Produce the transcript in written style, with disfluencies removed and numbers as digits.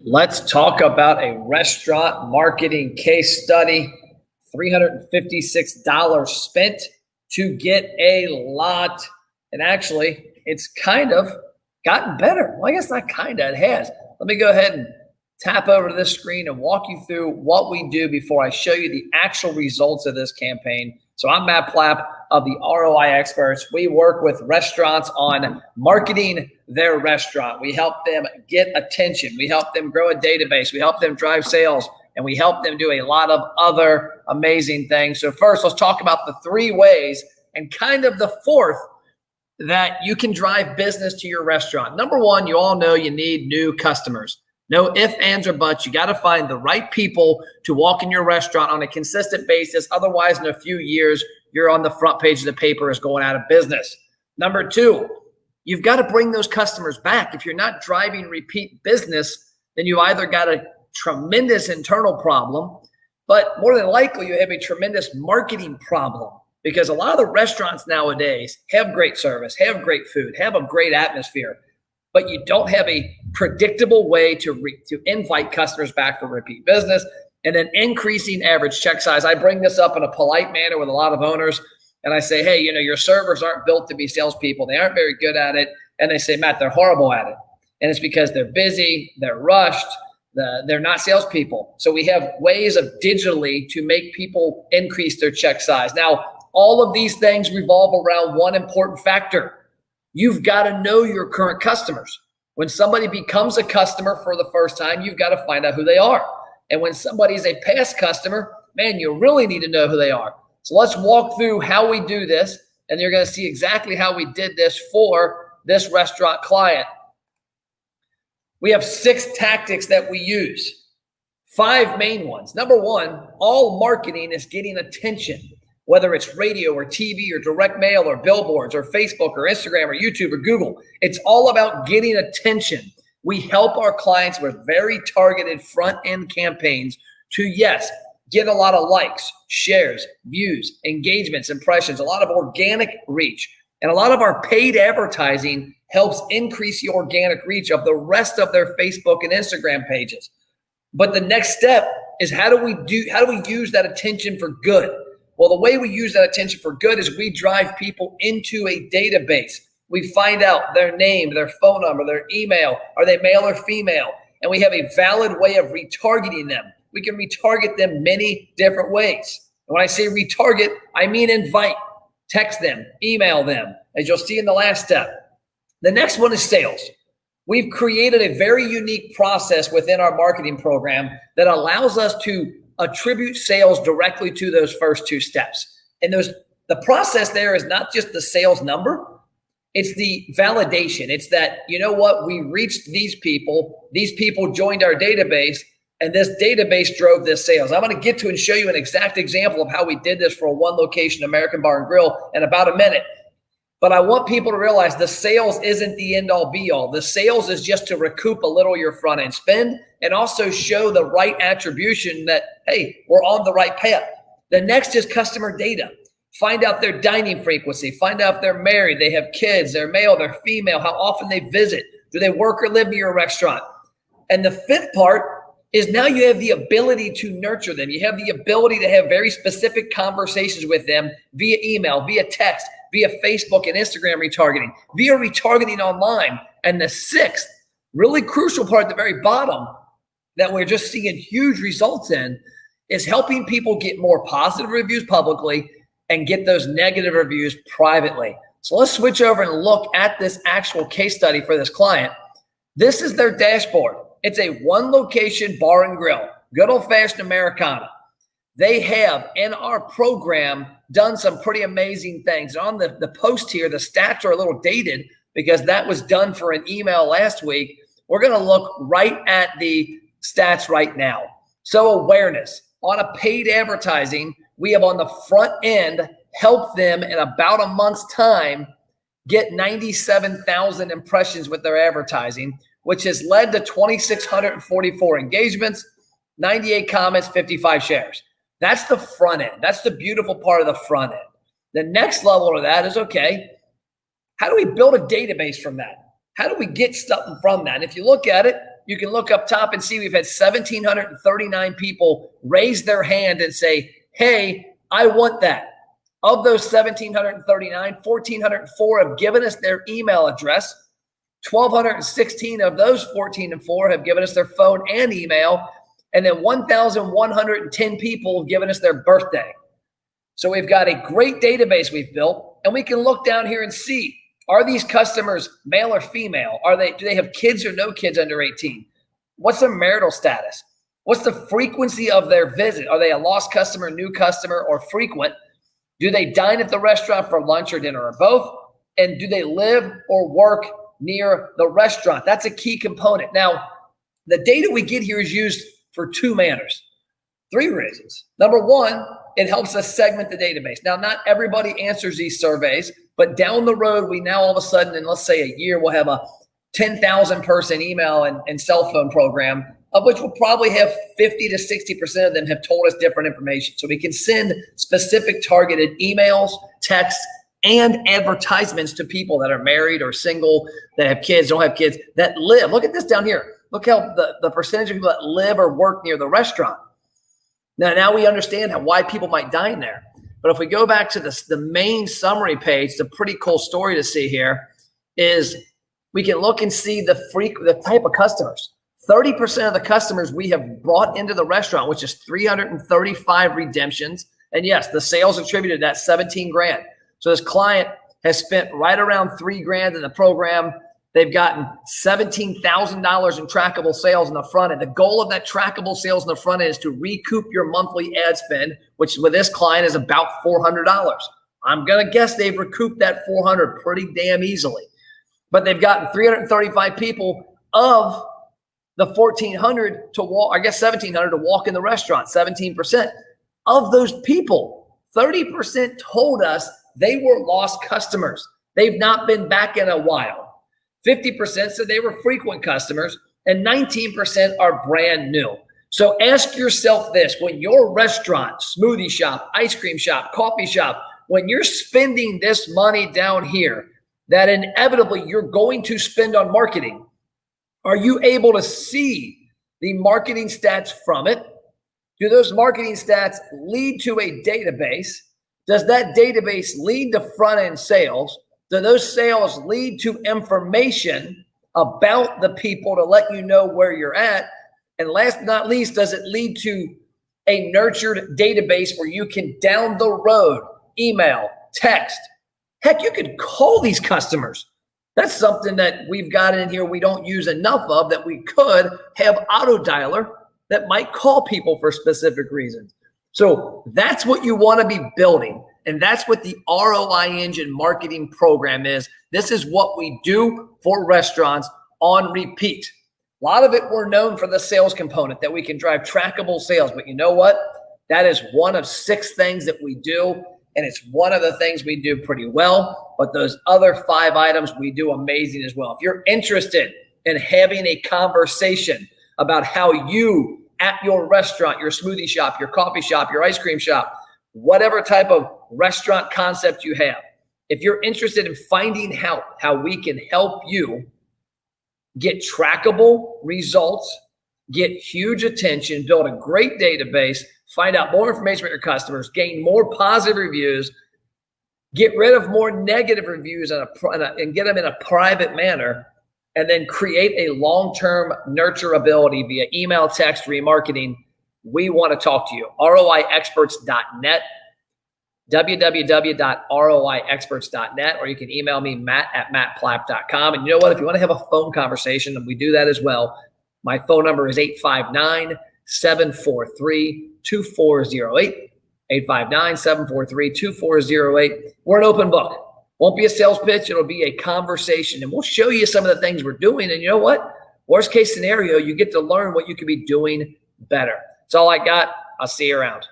Let's talk about a restaurant marketing case study. $356 spent to get a lot. And actually, it's kind of gotten better. Well, I guess not kind of, it has. Let me go ahead and tap over to this screen and walk you through what we do before I show you the actual results of this campaign. So I'm Matt Plapp of the ROI Experts. We work with restaurants on marketing their restaurant. We help them get attention. We help them grow a database. We help them drive sales. And we help them do a lot of other amazing things. So first, let's talk about the 3 ways and kind of the 4th that you can drive business to your restaurant. Number 1, you all know you need new customers. No ifs, ands, or buts. You got to find the right people to walk in your restaurant on a consistent basis. Otherwise, in a few years, you're on the front page of the paper as going out of business. Number 2, you've got to bring those customers back. If you're not driving repeat business, then you either got a tremendous internal problem, but more than likely you have a tremendous marketing problem, because a lot of the restaurants nowadays have great service, have great food, have a great atmosphere, but you don't have a predictable way to invite customers back for repeat business. And then increasing average check size. I bring this up in a polite manner with a lot of owners, and I say, hey, your servers aren't built to be salespeople. They aren't very good at it. And they say, Matt, they're horrible at it. And it's because they're busy, they're rushed, they're not salespeople. So we have ways of digitally to make people increase their check size. Now, all of these things revolve around one important factor. You've got to know your current customers. When somebody becomes a customer for the first time, you've got to find out who they are. And when somebody's a past customer, man, you really need to know who they are. So let's walk through how we do this, and you're going to see exactly how we did this for this restaurant client. We have 6 tactics that we use, 5 main ones. Number 1, all marketing is getting attention, whether it's radio or TV or direct mail or billboards or Facebook or Instagram or YouTube or Google. It's all about getting attention. We help our clients with very targeted front-end campaigns to, yes, get a lot of likes, shares, views, engagements, impressions, a lot of organic reach. And a lot of our paid advertising helps increase the organic reach of the rest of their Facebook and Instagram pages. But the next step is how do we use that attention for good? Well, the way we use that attention for good is we drive people into a database. We find out their name, their phone number, their email, are they male or female? And we have a valid way of retargeting them. We can retarget them many different ways. And when I say retarget, I mean invite, text them, email them, as you'll see in the last step. The next one is sales. We've created a very unique process within our marketing program that allows us to attribute sales directly to those first 2 steps. And the process there is not just the sales number, it's the validation. It's that, you know what, we reached these people joined our database, and this database drove this sales. I'm going to get to and show you an exact example of how we did this for a 1 location American Bar and Grill in about a minute. But I want people to realize the sales isn't the end all be all. The sales is just to recoup a little of your front end spend and also show the right attribution that, hey, we're on the right path. The next is customer data. Find out their dining frequency. Find out if they're married, they have kids, they're male, they're female, how often they visit. Do they work or live near your restaurant? And the 5th part is now you have the ability to nurture them. You have the ability to have very specific conversations with them via email, via text, via Facebook and Instagram retargeting, via retargeting online. And the 6th, really crucial part at the very bottom that we're just seeing huge results in is helping people get more positive reviews publicly and get those negative reviews privately. So let's switch over and look at this actual case study for this client. This is their dashboard. It's a 1 location bar and grill, good old-fashioned Americana. They have, in our program, done some pretty amazing things. On the post here, the stats are a little dated because that was done for an email last week. We're going to look right at the stats right now. So awareness. On a paid advertising, we have on the front end helped them in about a month's time get 97,000 impressions with their advertising, which has led to 2,644 engagements, 98 comments, 55 shares. That's the front end. That's the beautiful part of the front end. The next level of that is, okay, how do we build a database from that? How do we get stuff from that? And if you look at it, you can look up top and see we've had 1,739 people raise their hand and say, hey, I want that. Of those 1,739, 1,404 have given us their email address. 1,216 of those 1,404 have given us their phone and email. And then 1,110 people have given us their birthday. So we've got a great database we've built, and we can look down here and see, are these customers male or female? Do they have kids or no kids under 18? What's their marital status? What's the frequency of their visit? Are they a lost customer, new customer, or frequent? Do they dine at the restaurant for lunch or dinner or both? And do they live or work near the restaurant? That's a key component. Now, the data we get here is used for two manners, three reasons. Number one, it helps us segment the database. Now, not everybody answers these surveys, but down the road, we now all of a sudden, in let's say a year, we'll have a 10,000 person email and cell phone program, of which we'll probably have 50 to 60% of them have told us different information. So we can send specific targeted emails, texts, and advertisements to people that are married or single, that have kids, don't have kids, that live. Look at this down here. Look how the percentage of people that live or work near the restaurant. Now we understand why people might dine there. But if we go back to the main summary page, the pretty cool story to see here is we can look and see the type of customers. 30% of the customers we have brought into the restaurant, which is 335 redemptions. And yes, the sales attributed that 17 grand. So this client has spent right around $3 grand in the program. They've gotten $17,000 in trackable sales in the front end. The goal of that trackable sales in the front end is to recoup your monthly ad spend, which with this client is about $400. I'm going to guess they've recouped that $400 pretty damn easily. But they've gotten 335 people of the 1,400 to walk, I guess 1,700 to walk in the restaurant, 17%. Of those people, 30% told us they were lost customers. They've not been back in a while. 50% said they were frequent customers, and 19% are brand new. So ask yourself this: when your restaurant, smoothie shop, ice cream shop, coffee shop, when you're spending this money down here that inevitably you're going to spend on marketing, are you able to see the marketing stats from it? Do those marketing stats lead to a database? Does that database lead to front-end sales? Do those sales lead to information about the people to let you know where you're at? And last but not least, does it lead to a nurtured database where you can down the road email, text? Heck, you could call these customers. That's something that we've got in here we don't use enough of, that we could have auto dialer that might call people for specific reasons. So that's what you want to be building. And that's what the ROI Engine marketing program is. This is what we do for restaurants on repeat. A lot of it we're known for the sales component, that we can drive trackable sales. But you know what? That is one of 6 things that we do. And it's one of the things we do pretty well. But those other 5 items we do amazing as well. If you're interested in having a conversation about how you at your restaurant, your smoothie shop, your coffee shop, your ice cream shop, whatever type of restaurant concept you have, if you're interested in finding out how we can help you get trackable results, get huge attention, build a great database, find out more information about your customers, gain more positive reviews, get rid of more negative reviews and get them in a private manner, and then create a long-term nurturability via email, text, remarketing, we want to talk to you. ROIexperts.net, www.roiexperts.net, or you can email me, matt@mattplapp.com. And you know what? If you want to have a phone conversation, and we do that as well, my phone number is 859-743-2408, 859-743-2408. We're an open book. Won't be a sales pitch. It'll be a conversation, and we'll show you some of the things we're doing. And you know what? Worst case scenario, you get to learn what you could be doing better. That's all I got. I'll see you around.